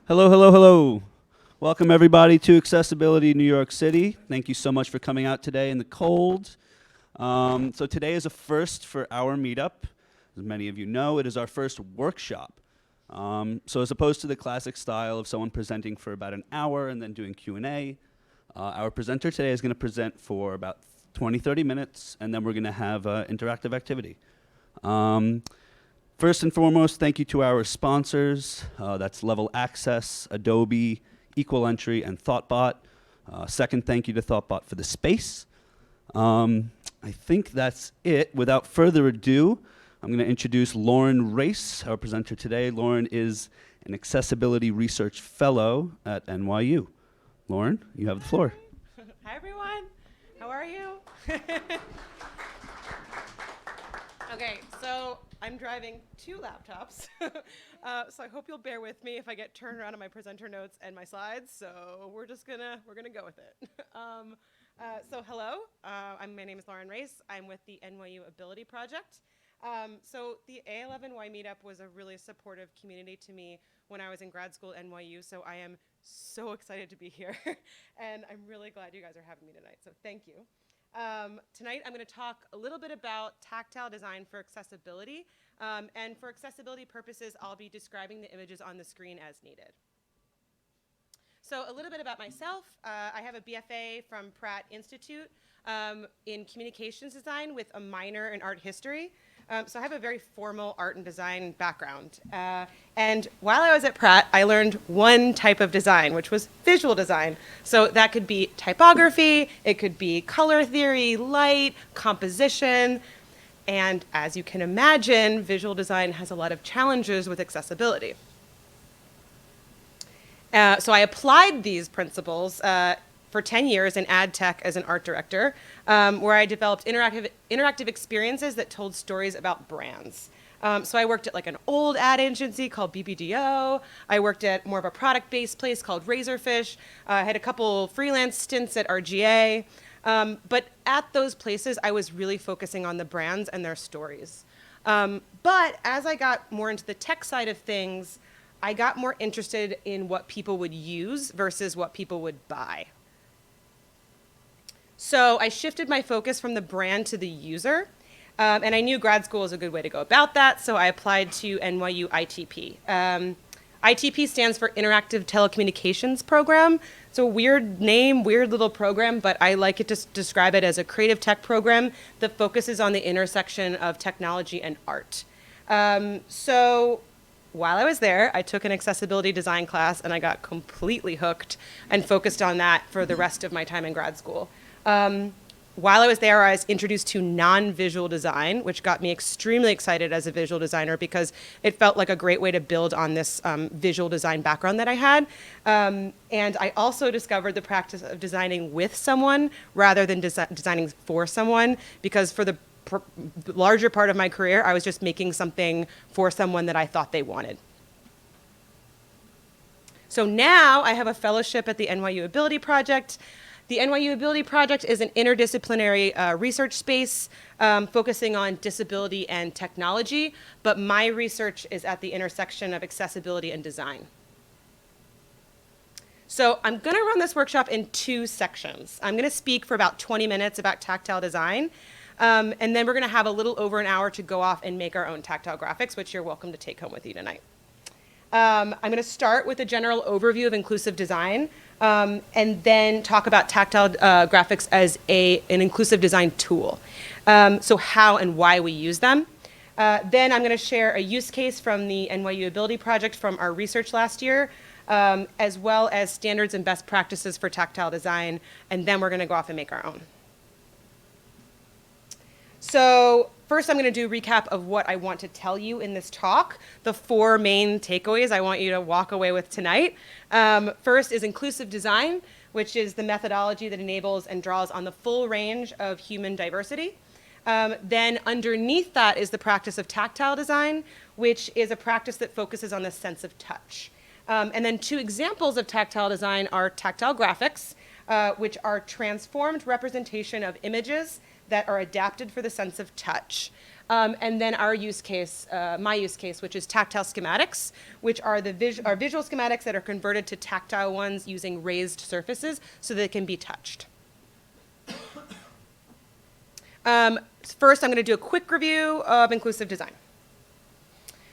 Hello, hello, hello. Welcome everybody to Accessibility New York City. Thank you so much for coming out today in the cold. So today is a first for our meetup. As many of you know, it is our first workshop. So as opposed to the classic style of someone presenting for about an hour and then doing Q&A, our presenter today is going to present for about 20, 30 minutes, and then we're going to have interactive activity. First and foremost, thank you to our sponsors. That's Level Access, Adobe, Equal Entry, and ThoughtBot. Second, thank you to ThoughtBot for the space. I think that's it. Without further ado, I'm going to introduce Lauren Race, our presenter today. Lauren is an Accessibility Research Fellow at NYU. Lauren, you have the floor. Hi, everyone. How are you? Okay, so I'm driving two laptops, so I hope you'll bear with me if I get turned around on my presenter notes and my slides. So we're gonna go with it. So hello, my name is Lauren Race. I'm with the NYU Ability Project. So the A11Y meetup was a really supportive community to me when I was in grad school at NYU. So I am so excited to be here, and I'm really glad you guys are having me tonight. So thank you. Tonight I'm going to talk a little bit about tactile design for accessibility, and for accessibility purposes I'll be describing the images on the screen as needed. So a little bit about myself. I have a BFA from Pratt Institute in communications design with a minor in art history. So I have a very formal art and design background. And while I was at Pratt, I learned one type of design, which was visual design. So that could be typography, it could be color theory, light, composition. And as you can imagine, visual design has a lot of challenges with accessibility. So I applied these principles for 10 years in ad tech as an art director, where I developed interactive experiences that told stories about brands. So I worked at like an old ad agency called BBDO. I worked at more of a product-based place called Razorfish. I had a couple freelance stints at RGA. But at those places, I was really focusing on the brands and their stories. But as I got more into the tech side of things, I got more interested in what people would use versus what people would buy. So I shifted my focus from the brand to the user, and I knew grad school was a good way to go about that, so I applied to NYU ITP. ITP stands for Interactive Telecommunications Program. It's a weird name, weird little program, but I like it to describe it as a creative tech program that focuses on the intersection of technology and art. So while I was there, I took an accessibility design class, and I got completely hooked and focused on that for the rest of my time in grad school. While I was there, I was introduced to non-visual design, which got me extremely excited as a visual designer because it felt like a great way to build on this visual design background that I had. And I also discovered the practice of designing with someone rather than designing for someone, because for the larger part of my career, I was just making something for someone that I thought they wanted. So now I have a fellowship at the NYU Ability Project. The NYU Ability Project is an interdisciplinary research space focusing on disability and technology, but my research is at the intersection of accessibility and design. So I'm going to run this workshop in two sections. I'm going to speak for about 20 minutes about tactile design, and then we're going to have a little over an hour to go off and make our own tactile graphics, which you're welcome to take home with you tonight. I'm going to start with a general overview of inclusive design, and then talk about tactile graphics as an inclusive design tool. So how and why we use them. Then I'm going to share a use case from the NYU Ability Project from our research last year, as well as standards and best practices for tactile design, and then we're going to go off and make our own. So first I'm going to do a recap of what I want to tell you in this talk, the four main takeaways I want you to walk away with tonight. First is inclusive design, which is the methodology that enables and draws on the full range of human diversity. Then underneath that is the practice of tactile design, which is a practice that focuses on the sense of touch. And then two examples of tactile design are tactile graphics, which are transformed representation of images that are adapted for the sense of touch. And then our use case, my use case, which is tactile schematics, which are are visual schematics that are converted to tactile ones using raised surfaces so they can be touched. First, I'm going to do a quick review of inclusive design.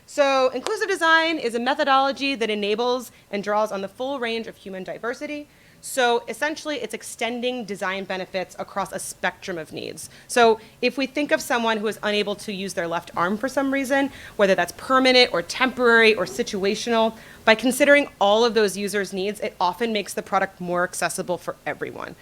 So inclusive design is a methodology that enables and draws on the full range of human diversity. So essentially, it's extending design benefits across a spectrum of needs. So if we think of someone who is unable to use their left arm for some reason, whether that's permanent or temporary or situational, by considering all of those users' needs, it often makes the product more accessible for everyone.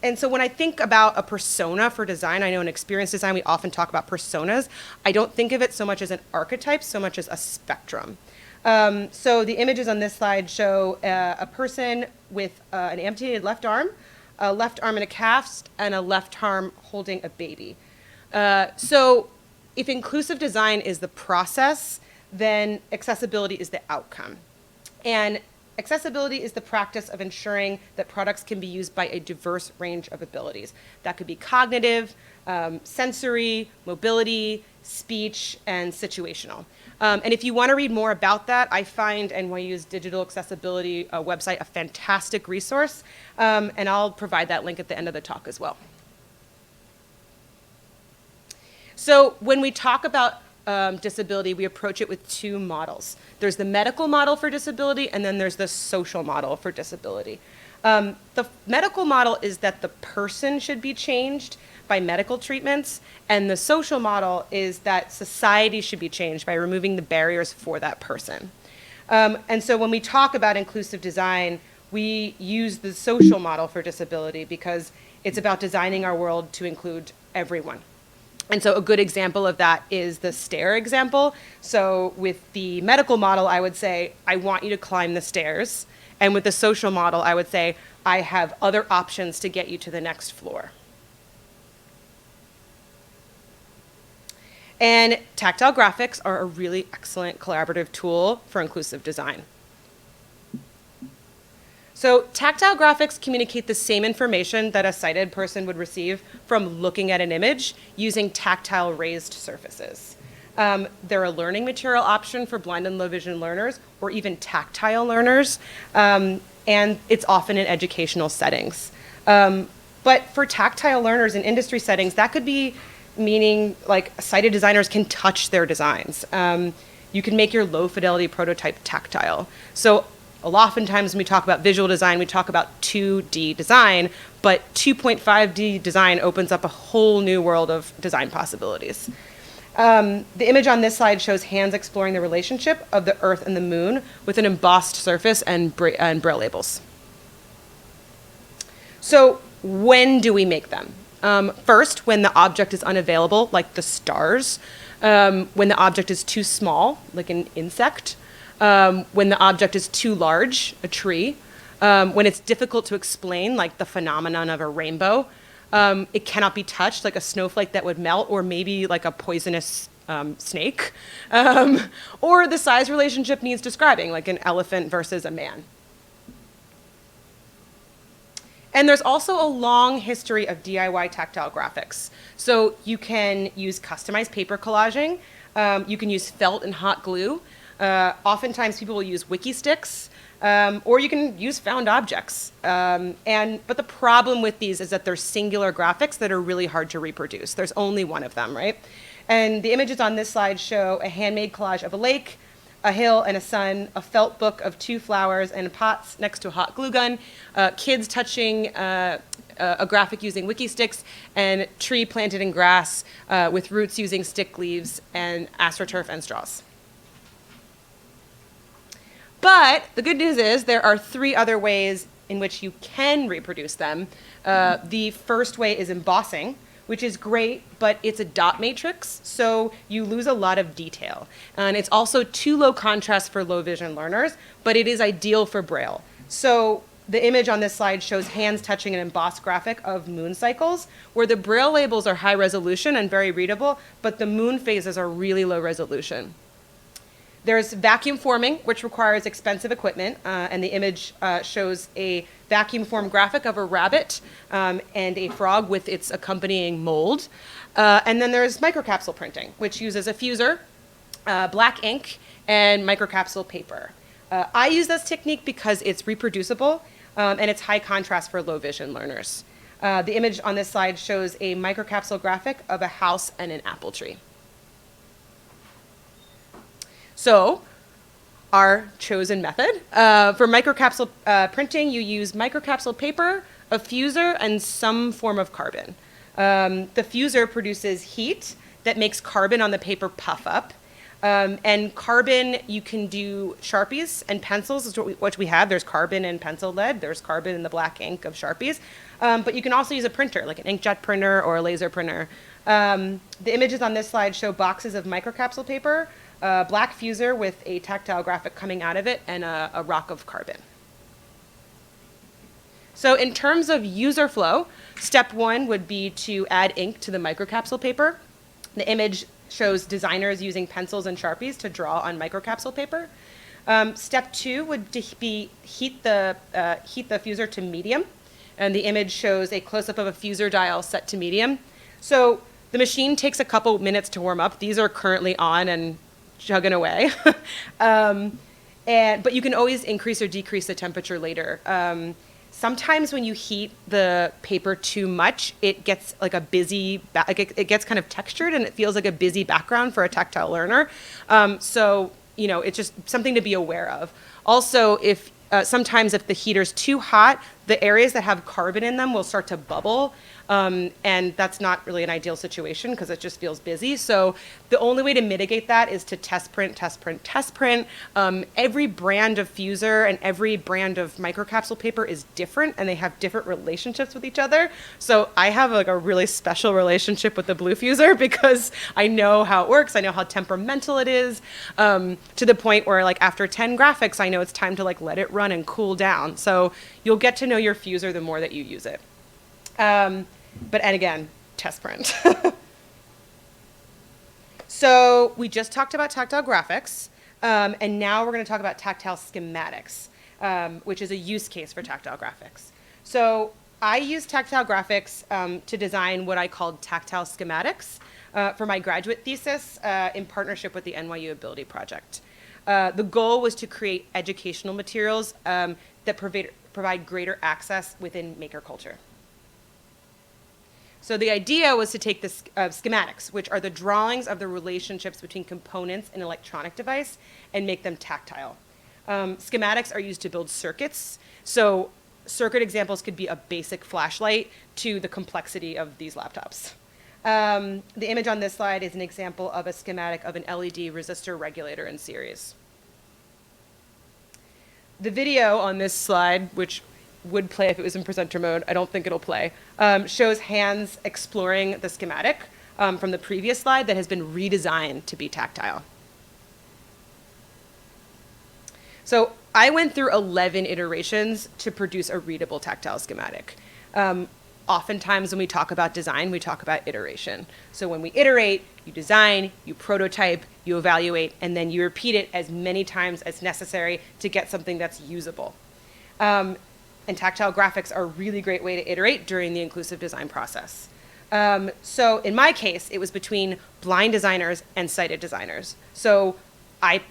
And so when I think about a persona for design, I know in experience design we often talk about personas. I don't think of it so much as an archetype, so much as a spectrum. So the images on this slide show a person with an amputated left arm in a cast, and a left arm holding a baby. So if inclusive design is the process, then accessibility is the outcome. And accessibility is the practice of ensuring that products can be used by a diverse range of abilities. That could be cognitive, sensory, mobility, speech, and situational. And if you want to read more about that, I find NYU's digital accessibility website a fantastic resource, and I'll provide that link at the end of the talk as well. So when we talk about disability, we approach it with two models. There's the medical model for disability, and then there's the social model for disability. The medical model is that the person should be changed by medical treatments, and the social model is that society should be changed by removing the barriers for that person. And so when we talk about inclusive design, we use the social model for disability because it's about designing our world to include everyone. And so a good example of that is the stair example. So with the medical model, I would say, I want you to climb the stairs. And with the social model, I would say, I have other options to get you to the next floor. And tactile graphics are a really excellent collaborative tool for inclusive design. So tactile graphics communicate the same information that a sighted person would receive from looking at an image using tactile raised surfaces. They're a learning material option for blind and low vision learners or even tactile learners, and it's often in educational settings. But for tactile learners in industry settings, that could be meaning like sighted designers can touch their designs. You can make your low fidelity prototype tactile. So oftentimes when we talk about visual design, we talk about 2D design, but 2.5D design opens up a whole new world of design possibilities. The image on this slide shows hands exploring the relationship of the Earth and the Moon with an embossed surface and braille labels. So when do we make them? First, when the object is unavailable, like the stars, when the object is too small, like an insect, when the object is too large, a tree, when it's difficult to explain, like the phenomenon of a rainbow, it cannot be touched, like a snowflake that would melt, or maybe like a poisonous snake, or the size relationship needs describing, like an elephant versus a man. And there's also a long history of DIY tactile graphics. So you can use customized paper collaging, you can use felt and hot glue. Oftentimes people will use wiki sticks, or you can use found objects. But the problem with these is that they're singular graphics that are really hard to reproduce. There's only one of them, right? And the images on this slide show a handmade collage of a lake, a hill and a sun, a felt book of 2 flowers and pots next to a hot glue gun, kids touching a graphic using wiki sticks, and tree planted in grass with roots using stick leaves and astroturf and straws. But the good news is there are 3 other ways in which you can reproduce them. The first way is embossing, which is great, but it's a dot matrix, so you lose a lot of detail. And it's also too low contrast for low vision learners, but it is ideal for Braille. So the image on this slide shows hands touching an embossed graphic of moon cycles, where the Braille labels are high resolution and very readable, but the moon phases are really low resolution. There's vacuum forming, which requires expensive equipment, and the image shows a vacuum form graphic of a rabbit and a frog with its accompanying mold. And then there's microcapsule printing, which uses a fuser, black ink, and microcapsule paper. I use this technique because it's reproducible and it's high contrast for low vision learners. The image on this slide shows a microcapsule graphic of a house and an apple tree. So, our chosen method. For microcapsule printing, you use microcapsule paper, a fuser, and some form of carbon. The fuser produces heat that makes carbon on the paper puff up. And carbon, you can do Sharpies and pencils, is what we have. There's carbon in pencil lead. There's carbon in the black ink of Sharpies. But you can also use a printer, like an inkjet printer or a laser printer. The images on this slide show boxes of microcapsule paper, black fuser with a tactile graphic coming out of it, and a rock of carbon. So in terms of user flow, step one would be to add ink to the microcapsule paper. The image shows designers using pencils and Sharpies to draw on microcapsule paper. Step two would be heat the fuser to medium. And the image shows a close-up of a fuser dial set to medium. So the machine takes a couple minutes to warm up. These are currently on and chugging away. But you can always increase or decrease the temperature later. Sometimes when you heat the paper too much, it gets like a busy, it gets kind of textured and it feels like a busy background for a tactile learner. So, you know, it's just something to be aware of. Also, sometimes if the heater's too hot, the areas that have carbon in them will start to bubble. And that's not really an ideal situation because it just feels busy. So the only way to mitigate that is to test print, test print, test print. Every brand of fuser and every brand of microcapsule paper is different and they have different relationships with each other. So I have like a really special relationship with the blue fuser because I know how it works. I know how temperamental it is, to the point where like after 10 graphics, I know it's time to like let it run and cool down. So you'll get to know your fuser the more that you use it. And again, test print. So we just talked about tactile graphics, and now we're going to talk about tactile schematics, which is a use case for tactile graphics. So I use tactile graphics to design what I called tactile schematics for my graduate thesis in partnership with the NYU Ability Project. The goal was to create educational materials that provide greater access within maker culture. So the idea was to take the schematics, which are the drawings of the relationships between components in an electronic device, and make them tactile. Schematics are used to build circuits. So circuit examples could be a basic flashlight to the complexity of these laptops. The image on this slide is an example of a schematic of an LED resistor regulator in series. The video on this slide, which would play if it was in presenter mode, I don't think it'll play, shows hands exploring the schematic from the previous slide that has been redesigned to be tactile. So I went through 11 iterations to produce a readable tactile schematic. Oftentimes when we talk about design, we talk about iteration. So when we iterate, you design, you prototype, you evaluate, and then you repeat it as many times as necessary to get something that's usable. And tactile graphics are a really great way to iterate during the inclusive design process. So in my case, it was between blind designers and sighted designers. So I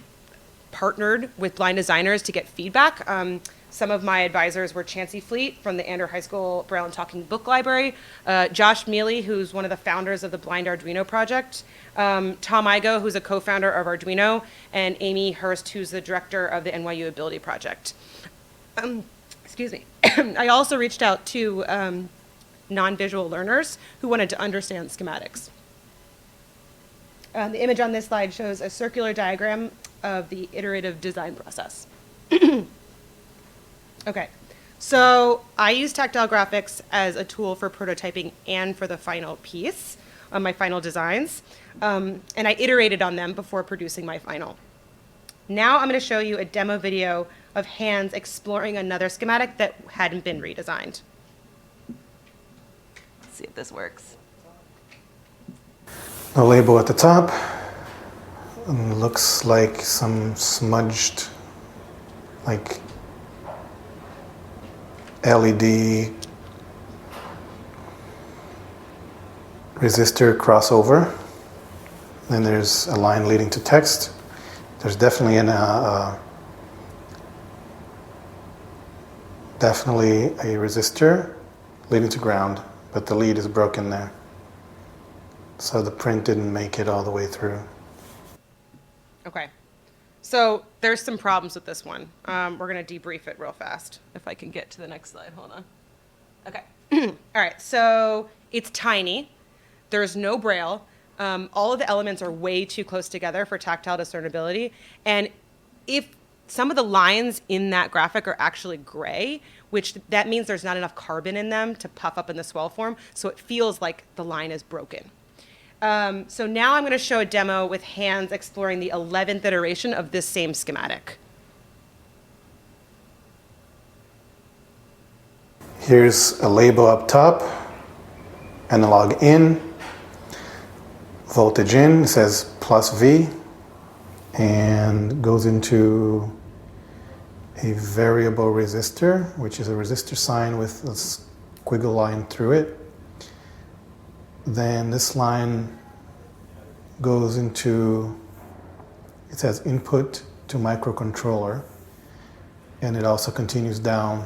partnered with blind designers to get feedback. Some of my advisors were Chancey Fleet from the Ander High School Braille and Talking Book Library, Josh Mealy, who's one of the founders of the Blind Arduino project, Tom Igo, who's a co-founder of Arduino, and Amy Hurst, who's the director of the NYU Ability Project. Excuse me. I also reached out to non-visual learners who wanted to understand schematics. The image on this slide shows a circular diagram of the iterative design process. Okay, so I use tactile graphics as a tool for prototyping and for the final piece, my final designs, and I iterated on them before producing my final. Now I'm going to show you a demo video of hands exploring another schematic that hadn't been redesigned. Let's see if this works. The label at the top, looks like some smudged, like LED resistor crossover. Then there's a line leading to text. There's definitely definitely a resistor leading to ground, but the lead is broken there. So the print didn't make it all the way through. Okay. So there's some problems with this one. We're going to debrief it real fast. If I can get to the next slide. Hold on. Okay. All right. So it's tiny. There's no braille. All of the elements are way too close together for tactile discernibility. And if some of the lines in that graphic are actually gray, which that means there's not enough carbon in them to puff up in the swell form, so it feels like the line is broken. So now I'm going to show a demo with hands exploring the 11th iteration of this same schematic. Here's a label up top, analog in, voltage in, it says plus V, and goes into a variable resistor, which is a resistor sign with a squiggle line through it. Then this line goes into, it says input to microcontroller, and it also continues down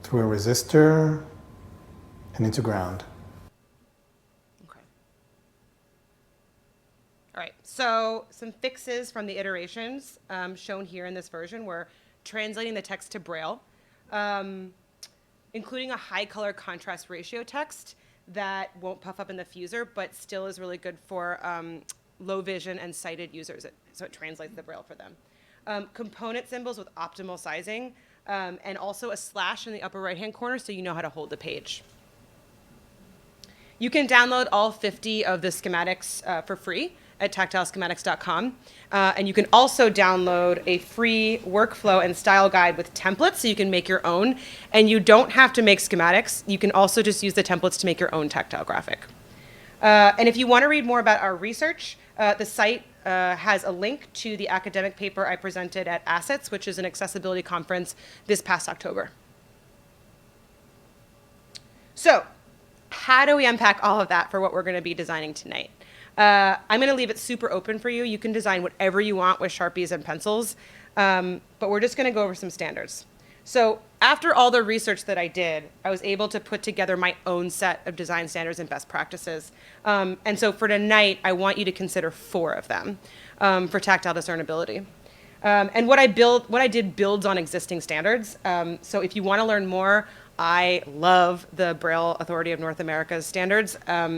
through a resistor and into ground. Okay. All right, so some fixes from the iterations shown here in this version were translating the text to Braille, including a high color contrast ratio text that won't puff up in the fuser, but still is really good for low vision and sighted users, so it translates the Braille for them. Component symbols with optimal sizing, and also a slash in the upper right-hand corner so you know how to hold the page. You can download all 50 of the schematics for free at tactileschematics.com. And you can also download a free workflow and style guide with templates so you can make your own. And you don't have to make schematics. You can also just use the templates to make your own tactile graphic. And if you want to read more about our research, the site has a link to the academic paper I presented at Assets, which is an accessibility conference this past October. So how do we unpack all of that for what we're going to be designing tonight? I'm going to leave it super open for you. You can design whatever you want with Sharpies and pencils, but we're just going to go over some standards. So after all the research that I did, I was able to put together my own set of design standards and best practices. And so for tonight, I want you to consider 4 of them for tactile discernibility. And what I did builds on existing standards. So if you want to learn more, I love the Braille Authority of North America's standards.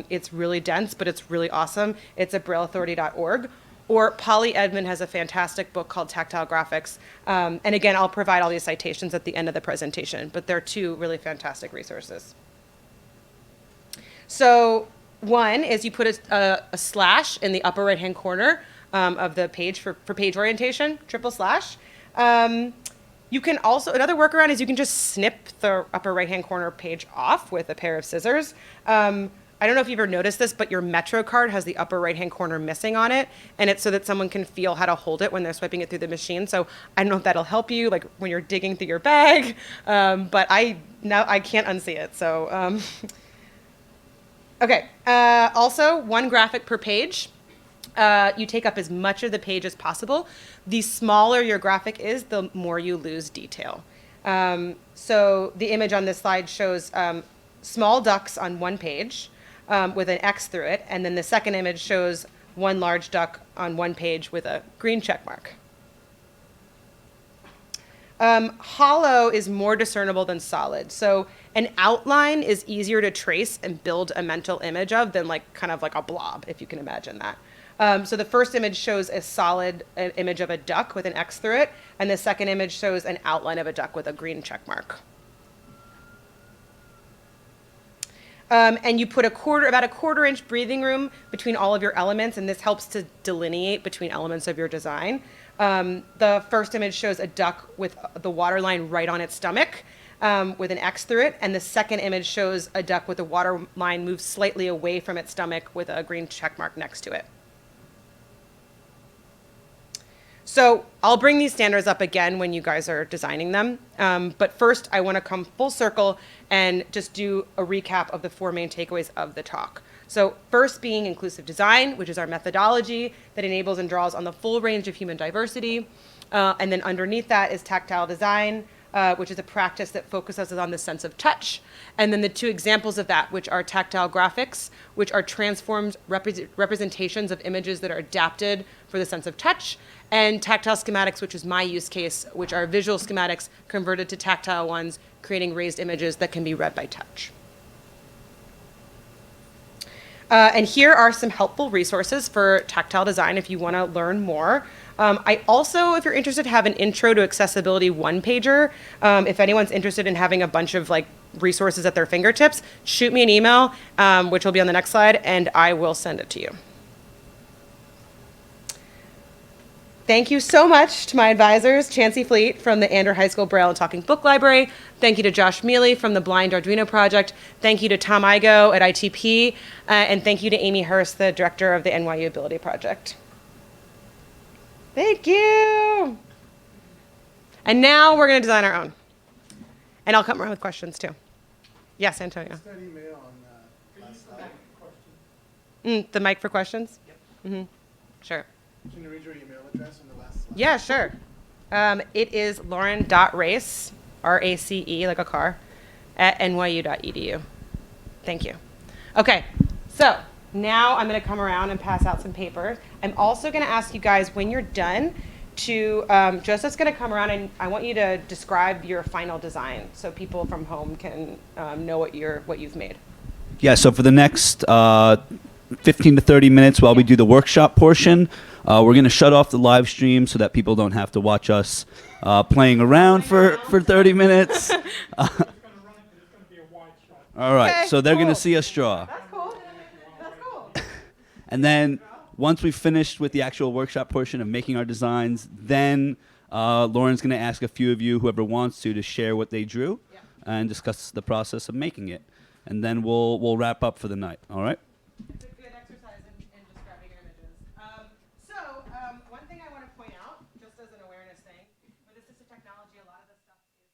It's really dense, but it's really awesome. It's at brailleauthority.org. Or Polly Edmond has a fantastic book called Tactile Graphics. And again, I'll provide all these citations at the end of the presentation, but they're 2 really fantastic resources. So one is you put a slash in the upper right-hand corner of the page for page orientation, triple slash. You can also, another workaround is you can just snip the upper right-hand corner page off with a pair of scissors. I don't know if you've ever noticed this, but your Metro card has the upper right-hand corner missing on it, and it's so that someone can feel how to hold it when they're swiping it through the machine. So I don't know if that'll help you, like when you're digging through your bag, but I can't unsee it. So, okay. Also, 1 graphic per page. You take up as much of the page as possible. The smaller your graphic is, the more you lose detail. So the image on this slide shows small ducks on 1 page with an X through it, and then the second image shows 1 large duck on 1 page with a green check mark. Hollow is more discernible than solid. So an outline is easier to trace and build a mental image of than kind of like a blob, if you can imagine that. So the first image shows a solid image of a duck with an X through it, and the second image shows an outline of a duck with a green check mark. And you put about a quarter-inch breathing room between all of your elements, and this helps to delineate between elements of your design. The first image shows a duck with the water line right on its stomach with an X through it, and the second image shows a duck with the water line moved slightly away from its stomach with a green check mark next to it. So I'll bring these standards up again when you guys are designing them. But first, I want to come full circle and just do a recap of the 4 main takeaways of the talk. So first being inclusive design, which is our methodology that enables and draws on the full range of human diversity. And then underneath that is tactile design, which is a practice that focuses on the sense of touch. And then the 2 examples of that, which are tactile graphics, which are transformed representations of images that are adapted for the sense of touch, and tactile schematics, which is my use case, which are visual schematics converted to tactile ones, creating raised images that can be read by touch. And here are some helpful resources for tactile design if you want to learn more. I also, if you're interested, have an intro to accessibility one-pager. If anyone's interested in having a bunch of resources at their fingertips, shoot me an email, which will be on the next slide, and I will send it to you. Thank you so much to my advisors, Chancey Fleet from the Andrew High School Braille and Talking Book Library. Thank you to Josh Mealy from the Blind Arduino Project. Thank you to Tom Igo at ITP. And thank you to Amy Hurst, the director of the NYU Ability Project. Thank you. And now we're going to design our own. And I'll come around with questions too. Yes, Antonio. That email on last slide. The mic for questions? Yep. Mm-hmm. Sure. Can you read your email address on the last slide? Yeah, sure. It is lauren.race, R-A-C-E, like a car, at nyu.edu. Thank you. Okay, so now I'm going to come around and pass out some papers. I'm also going to ask you guys, when you're done, to Joseph's going to come around and I want you to describe your final design so people from home can know what you've made. Yeah, so for the next 15 to 30 minutes while we do the workshop portion, we're going to shut off the live stream so that people don't have to watch us playing around for 30 minutes. All right, Okay, so they're going to cool. see a straw. That's cool. That's cool. And then once we've finished with the actual workshop portion of making our designs, then Lauren's going to ask a few of you, whoever wants to share what they drew and discuss the process of making it. And then we'll wrap up for the night, all right? It's a good exercise in describing your images. One thing I want to point out, just as an awareness thing, with assistive technology, a lot of the stuff is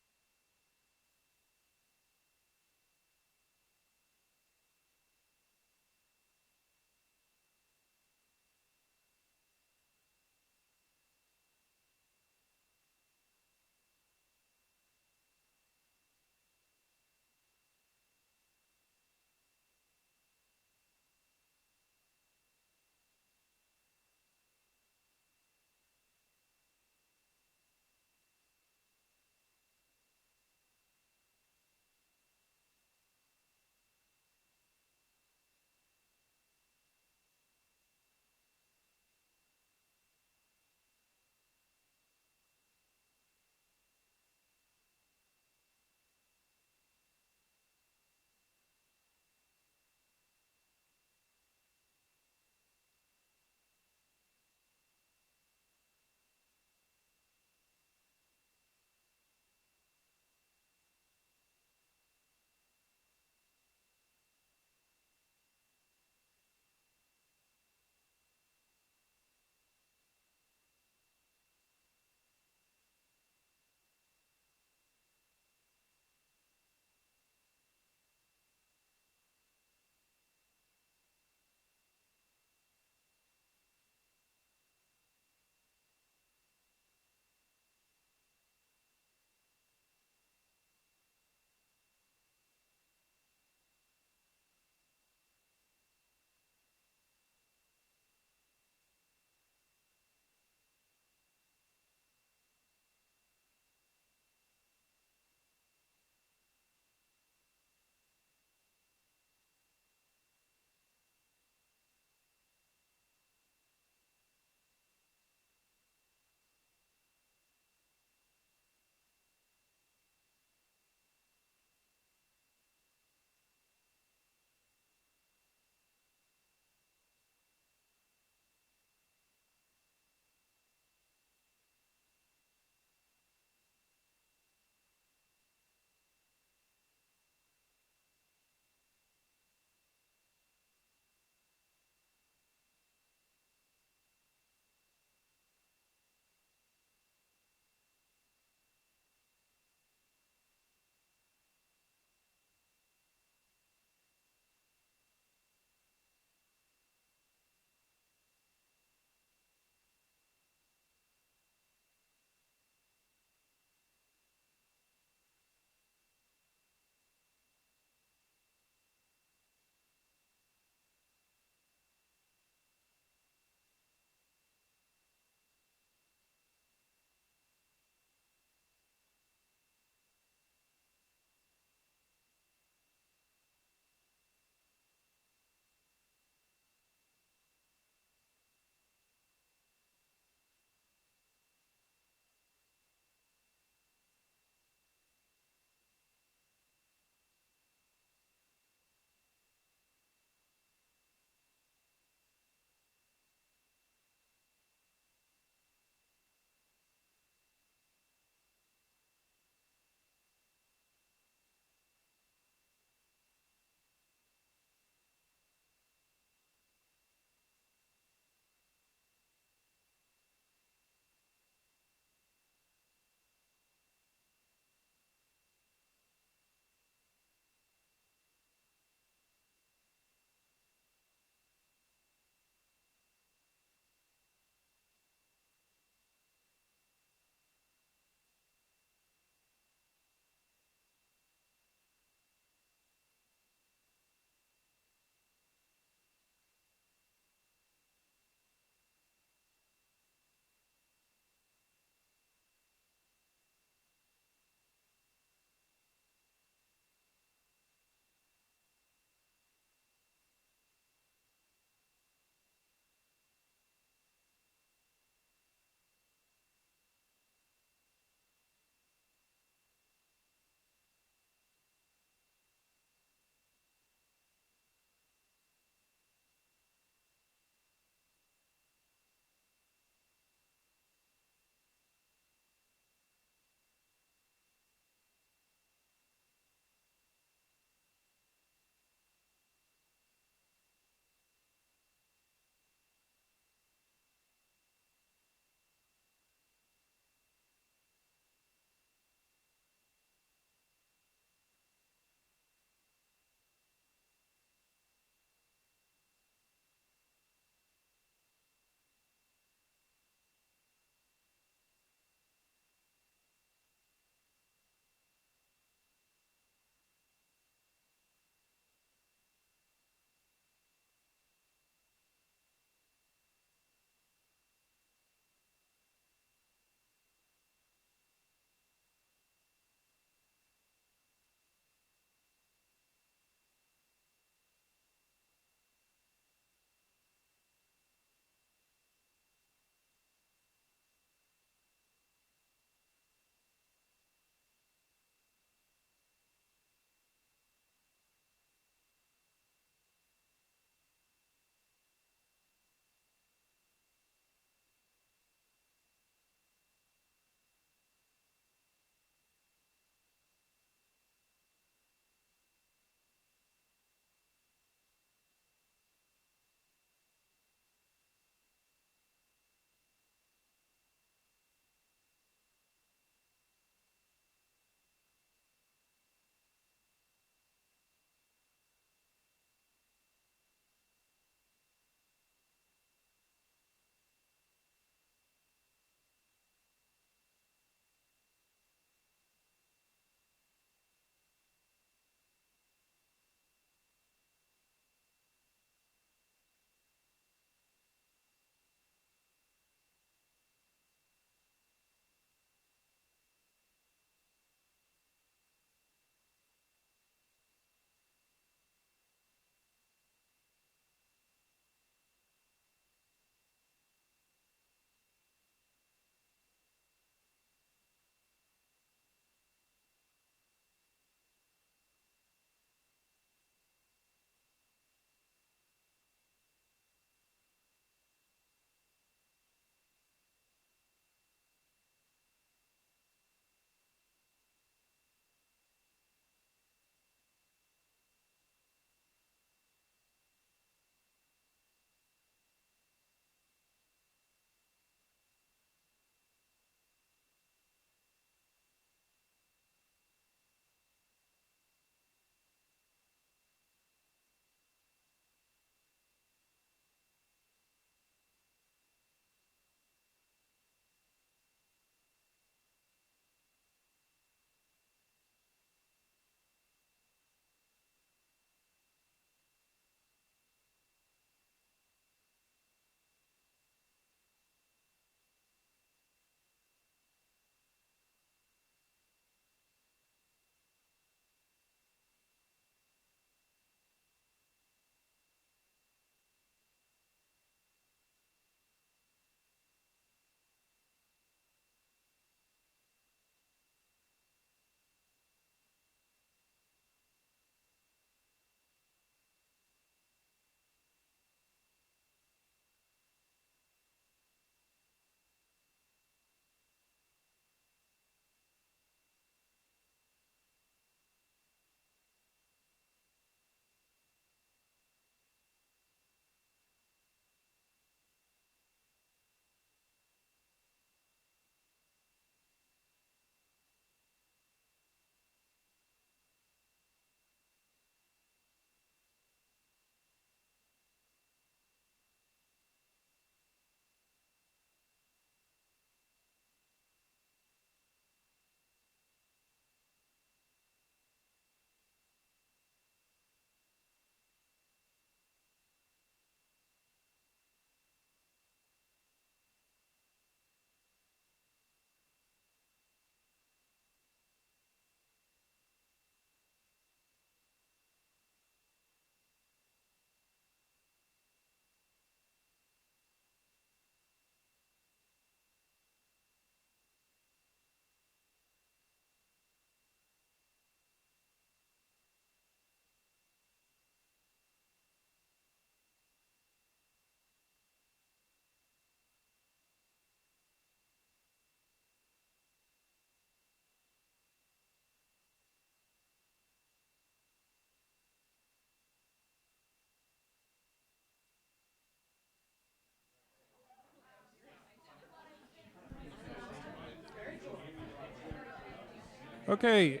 Okay,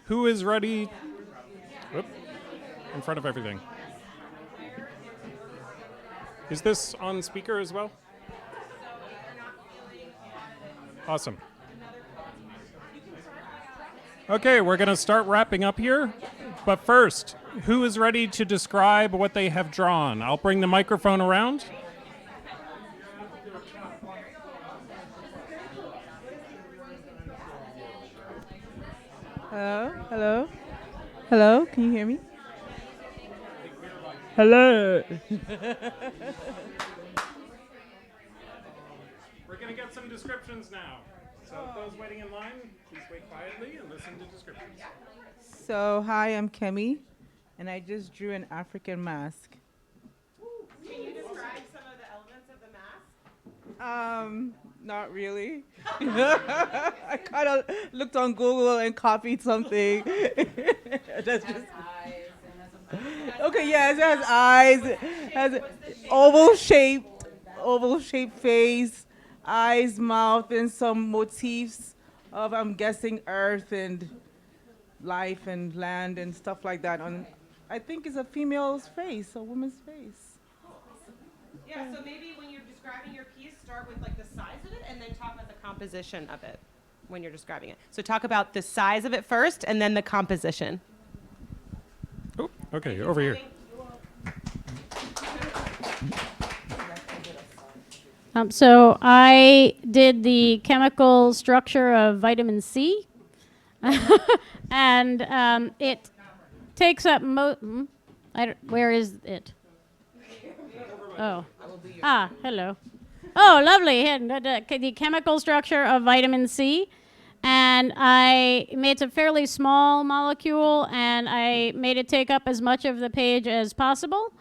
who is ready? Whoop, in front of everything. Is this on speaker as well? Awesome. Okay, we're going to start wrapping up here. But first, who is ready to describe what they have drawn? I'll bring the microphone around. Hello? Hello? Hello? Can you hear me? Hello? We're going to get some descriptions now. So those waiting in line, please wait quietly and listen to descriptions. So, hi, I'm Kemi, and I just drew an African mask. Can you describe some of the elements of the mask? Not really. I kind of looked on Google and copied something. That's just okay. Yes, it has eyes. It has oval-shaped face, eyes, mouth, and some motifs of, I'm guessing, earth and life and land and stuff like that. On, I think it's a female's face, a woman's face. Yeah, so maybe when you're describing your piece, start with like the size of it and then talk about the composition of it when you're describing it. So talk about the size of it first and then the composition. Oh, okay, over here. So I did the chemical structure of vitamin C, and it takes up where is it? Oh, hello. Oh, lovely. The chemical structure of vitamin C, and I made a fairly small molecule, and I made it take up as much of the page as possible.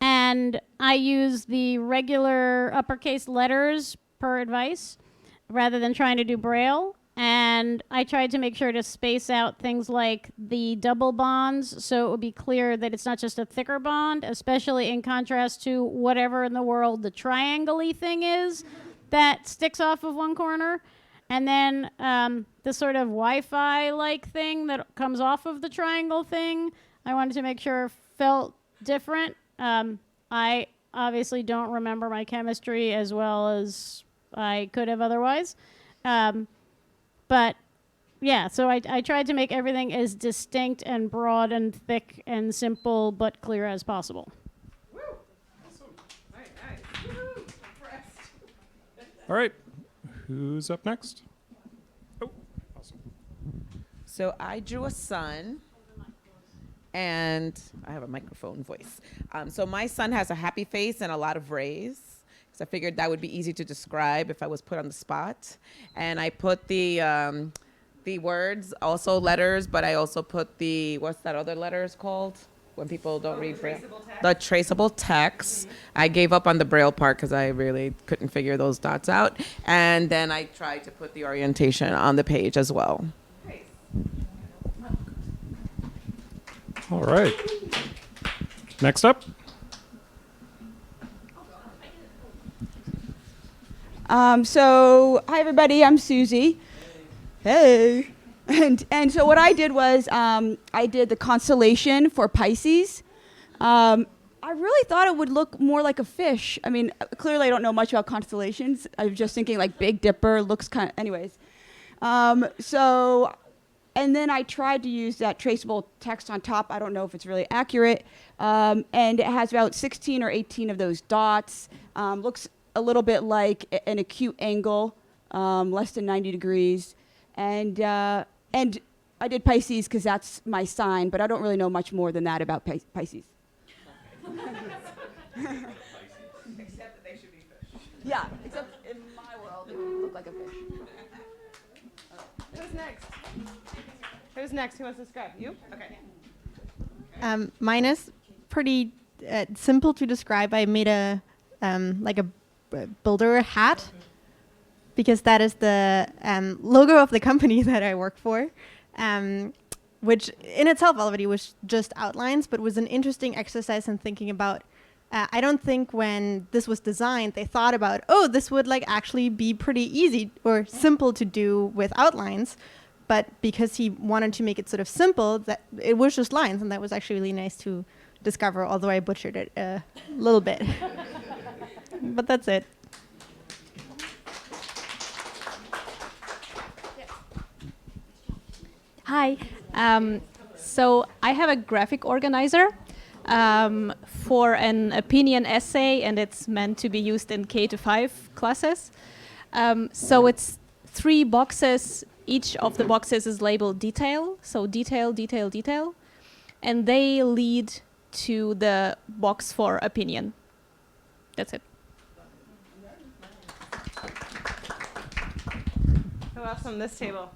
And I use the regular uppercase letters per advice rather than trying to do Braille. And I tried to make sure to space out things like the double bonds so it would be clear that it's not just a thicker bond, especially in contrast to whatever in the world the triangle-y thing is that sticks off of one corner. And then the sort of Wi-Fi-like thing that comes off of the triangle thing, I wanted to make sure felt different. I obviously don't remember my chemistry as well as I could have otherwise. But yeah, so I tried to make everything as distinct and broad and thick and simple but clear as possible. Woo! Awesome. Nice. Woo-hoo. Impressed. All right, who's up next? Oh, awesome. So I drew a sun, and I have a microphone voice. So my sun has a happy face and a lot of rays. So I figured that would be easy to describe if I was put on the spot. And I put the words, also letters, but I also put the, what's that other letters called? When people don't read Braille. The traceable text. I gave up on the Braille part because I really couldn't figure those dots out. And then I tried to put the orientation on the page as well. All right. Next up. So, hi everybody, I'm Susie. Hey. And so what I did was I did the constellation for Pisces. I really thought it would look more like a fish. I mean, clearly I don't know much about constellations. I was just thinking like Big Dipper looks kind of, anyways. And then I tried to use that traceable text on top. I don't know if it's really accurate. And it has about 16 or 18 of those dots. Looks a little bit like an acute angle, less than 90 degrees. And I did Pisces because that's my sign, but I don't really know much more than that about Pisces. Except that they should be fish. Yeah, except in my world, it would look like a fish. Who's next? Who's next? Who wants to describe? You? Okay. Mine is pretty simple to describe. I made a builder hat because that is the logo of the company that I work for, which in itself already was just outlines, but was an interesting exercise in thinking about. I don't think when this was designed, they thought about, oh, this would like actually be pretty easy or simple to do with outlines. but because he wanted to make it sort of simple, that it was just lines, and that was actually really nice to discover, although I butchered it a little bit. But that's it. Hi. So I have a graphic organizer for an opinion essay, and it's meant to be used in K-5 classes. So it's 3 boxes. Each of the boxes is labeled detail, so detail, detail, detail, and they lead to the box for opinion. That's it. Who else on this table?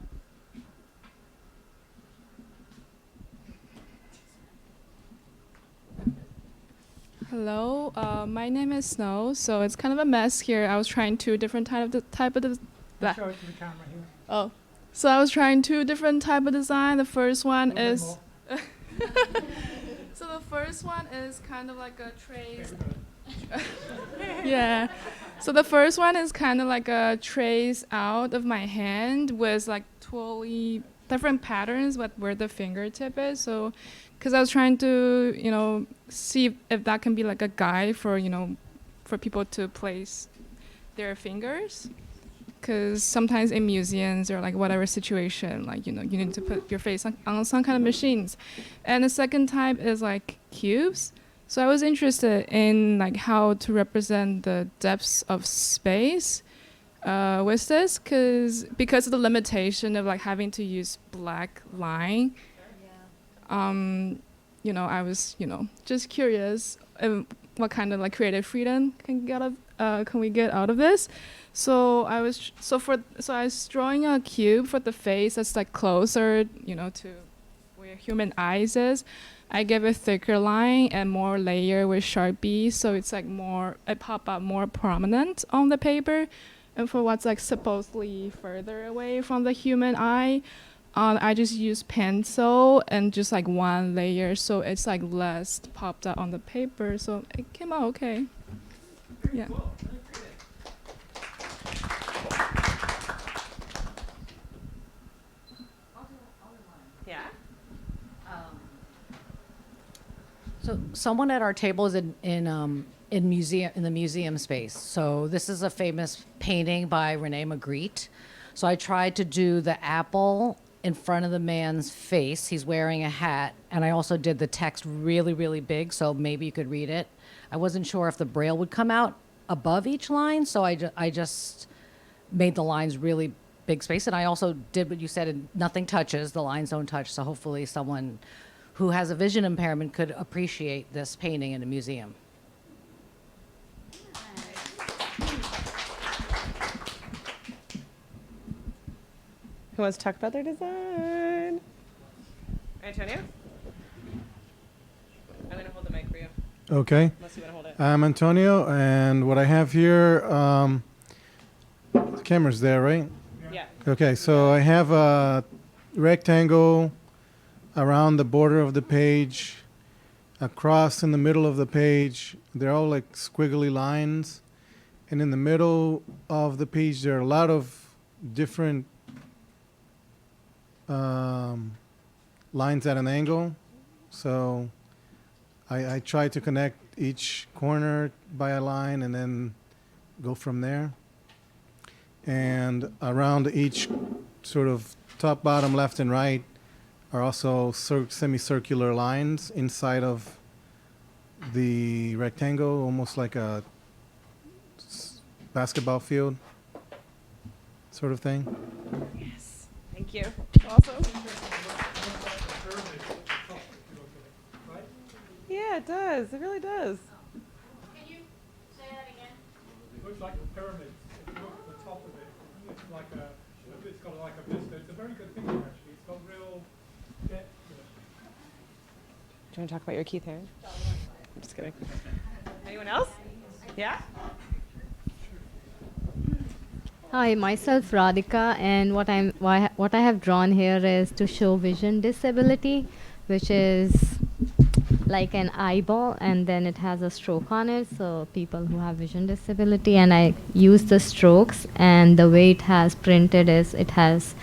Hello, my name is Snow. So it's kind of a mess here. I was trying 2 different type of Show it to the camera here. Oh, so I was trying 2 different type of design. The first one is so the first one is kind of like a trace. Yeah. So the first one is kind of like a trace out of my hand with like totally different patterns with where the fingertip is. So, because I was trying to, see if that can be like a guide for, for people to place their fingers. Because sometimes in museums or like whatever situation, like, you need to put your face on some kind of machines. And the second type is like cubes. So I was interested in like how to represent the depths of space with this, because of the limitation of like having to use black line. I was just curious what kind of like creative freedom can we get out of this. So I was drawing a cube for the face that's like closer to where human eyes is. I gave a thicker line and more layer with Sharpie, so it's like it pop up more prominent on the paper. And for what's like supposedly further away from the human eye, I just used pencil and just like 1 layer, so it's like less popped out on the paper. So it came out okay. Yeah. Yeah. So someone at our table is in the museum space. So this is a famous painting by Rene Magritte. So I tried to do the apple in front of the man's face. He's wearing a hat, and I also did the text really, really big, so maybe you could read it. I wasn't sure if the braille would come out above each line, so I just made the lines really big space. And I also did what you said, and nothing touches, the lines don't touch. So hopefully someone who has a vision impairment could appreciate this painting in a museum. Who wants to talk about their design? Antonio? I'm going to hold the mic for you. Okay. Unless you want to hold it. I'm Antonio, and what I have here, the camera's there, right? Yeah. Okay, so I have a rectangle around the border of the page, across in the middle of the page. They're all like squiggly lines. And in the middle of the page, there are a lot of different lines at an angle. So I try to connect each corner by a line and then go from there. And around each sort of top, bottom, left, and right are also semicircular lines inside of the rectangle, almost like a basketball field sort of thing. Yes. Thank you. Awesome. Yeah, it does. It really does. Can you say that again? It looks like a pyramid. If you look at the top of it, it's like it's got like a vista. It's a very good picture, actually. It's got real depth to it. Do you want to talk about your Keith hair? I'm just kidding. Anyone else? Yeah? Hi, myself Radhika, and what I have drawn here is to show vision disability, which is like an eyeball, and then it has a stroke on it, so people who have vision disability. And I use the strokes, and the way it has printed is it has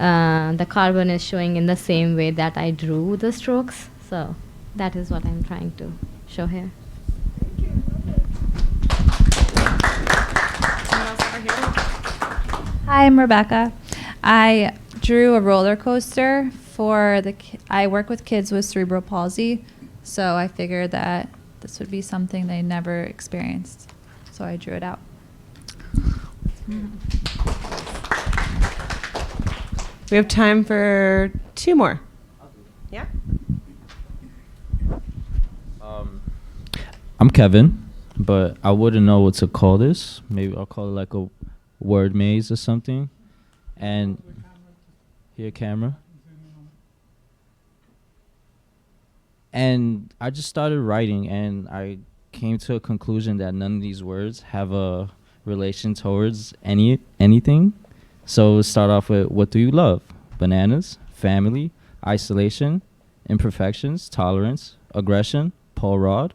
the carbon is showing in the same way that I drew the strokes. So that is what I'm trying to show here. Hi, I'm Rebecca. I drew a roller coaster for I work with kids with cerebral palsy, so I figured that this would be something they never experienced. So I drew it out. We have time for 2 more. Yeah? I'm Kevin, but I wouldn't know what to call this. Maybe I'll call it like a word maze or something. And here, camera. And I just started writing, and I came to a conclusion that none of these words have a relation towards anything. So we'll start off with, what do you love? Bananas, family, isolation, imperfections, tolerance, aggression, Paul Rudd,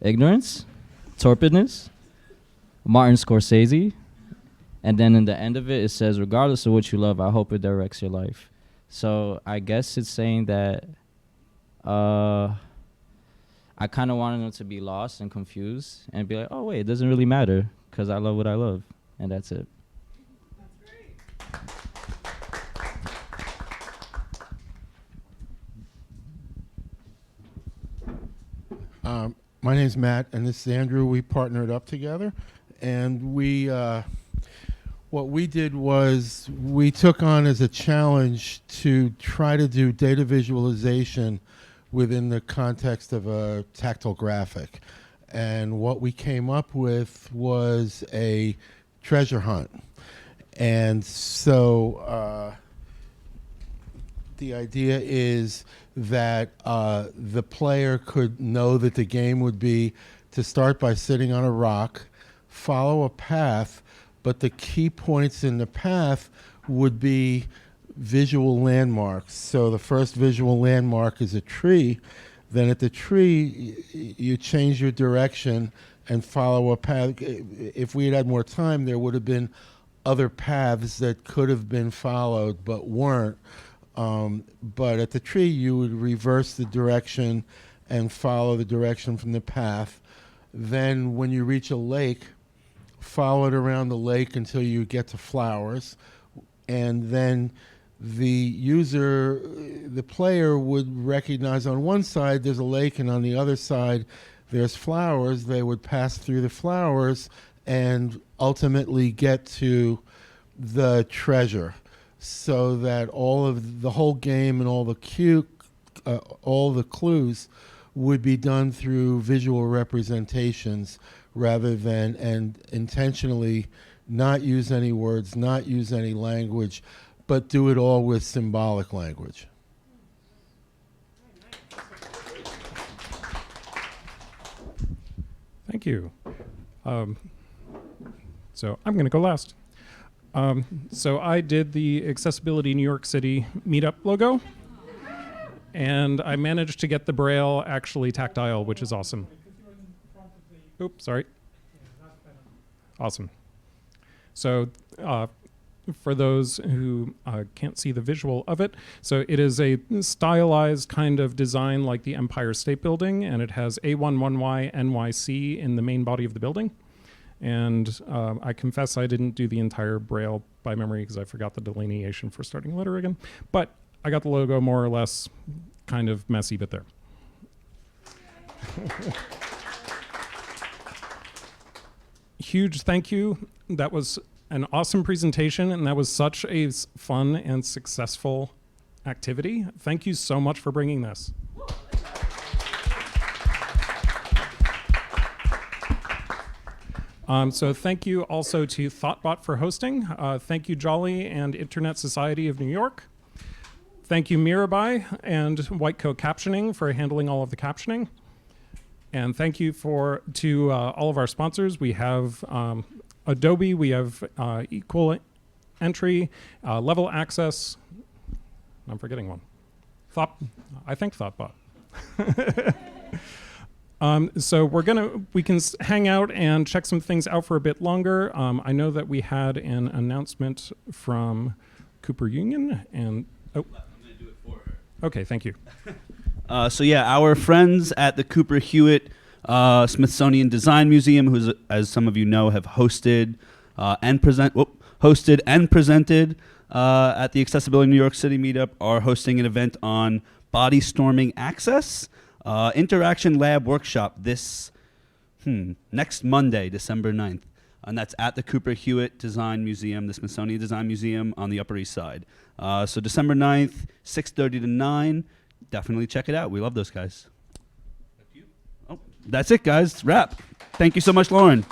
ignorance, torpidness, Martin Scorsese. And then in the end of it, it says, regardless of what you love, I hope it directs your life. So I guess it's saying that I kind of wanted them to be lost and confused and be like, oh, wait, it doesn't really matter because I love what I love. And that's it. My name's Matt, and this is Andrew. We partnered up together, and what we did was we took on as a challenge to try to do data visualization within the context of a tactile graphic. And what we came up with was a treasure hunt. And so the idea is that the player could know that the game would be to start by sitting on a rock, follow a path, but the key points in the path would be visual landmarks. So the first visual landmark is a tree. Then at the tree, you change your direction and follow a path. If we had had more time, there would have been other paths that could have been followed but weren't. But at the tree, you would reverse the direction and follow the direction from the path. Then when you reach a lake, follow it around the lake until you get to flowers. And then the player would recognize on one side there's a lake and on the other side there's flowers. They would pass through the flowers and ultimately get to the treasure, so that all of the whole game and all the clues would be done through visual representations rather than, and intentionally not use any words, not use any language, but do it all with symbolic language. Thank you. So I'm going to go last. So I did the Accessibility New York City Meetup logo, and I managed to get the Braille actually tactile, which is awesome. Oops, sorry. Awesome. So for those who can't see the visual of it, so it is a stylized kind of design like the Empire State Building, and it has A11Y NYC in the main body of the building. And I confess I didn't do the entire Braille by memory because I forgot the delineation for starting letter again. But I got the logo more or less kind of messy, but there. Huge thank you. That was an awesome presentation, and that was such a fun and successful activity. Thank you so much for bringing this. So thank you also to ThoughtBot for hosting. Thank you, Jolly and Internet Society of New York. Thank you, Mirabai and White Coat Captioning for handling all of the captioning. And thank you to all of our sponsors. We have Adobe, we have Equal Entry, Level Access. I'm forgetting one. I think ThoughtBot. So we can hang out and check some things out for a bit longer. I know that we had an announcement from Cooper Union. And oh, okay, thank you. So yeah, our friends at the Cooper Hewitt Smithsonian Design Museum, who's, as some of you know, have hosted and presented at the Accessibility New York City meetup, are hosting an event on body storming access interaction lab workshop this next Monday, December 9th. And that's at the Cooper Hewitt Design Museum, the Smithsonian Design Museum on the Upper East Side. So December 9th, 6:30 to 9. Definitely check it out. We love those guys. Oh, that's it, guys. Wrap. Thank you so much, Lauren.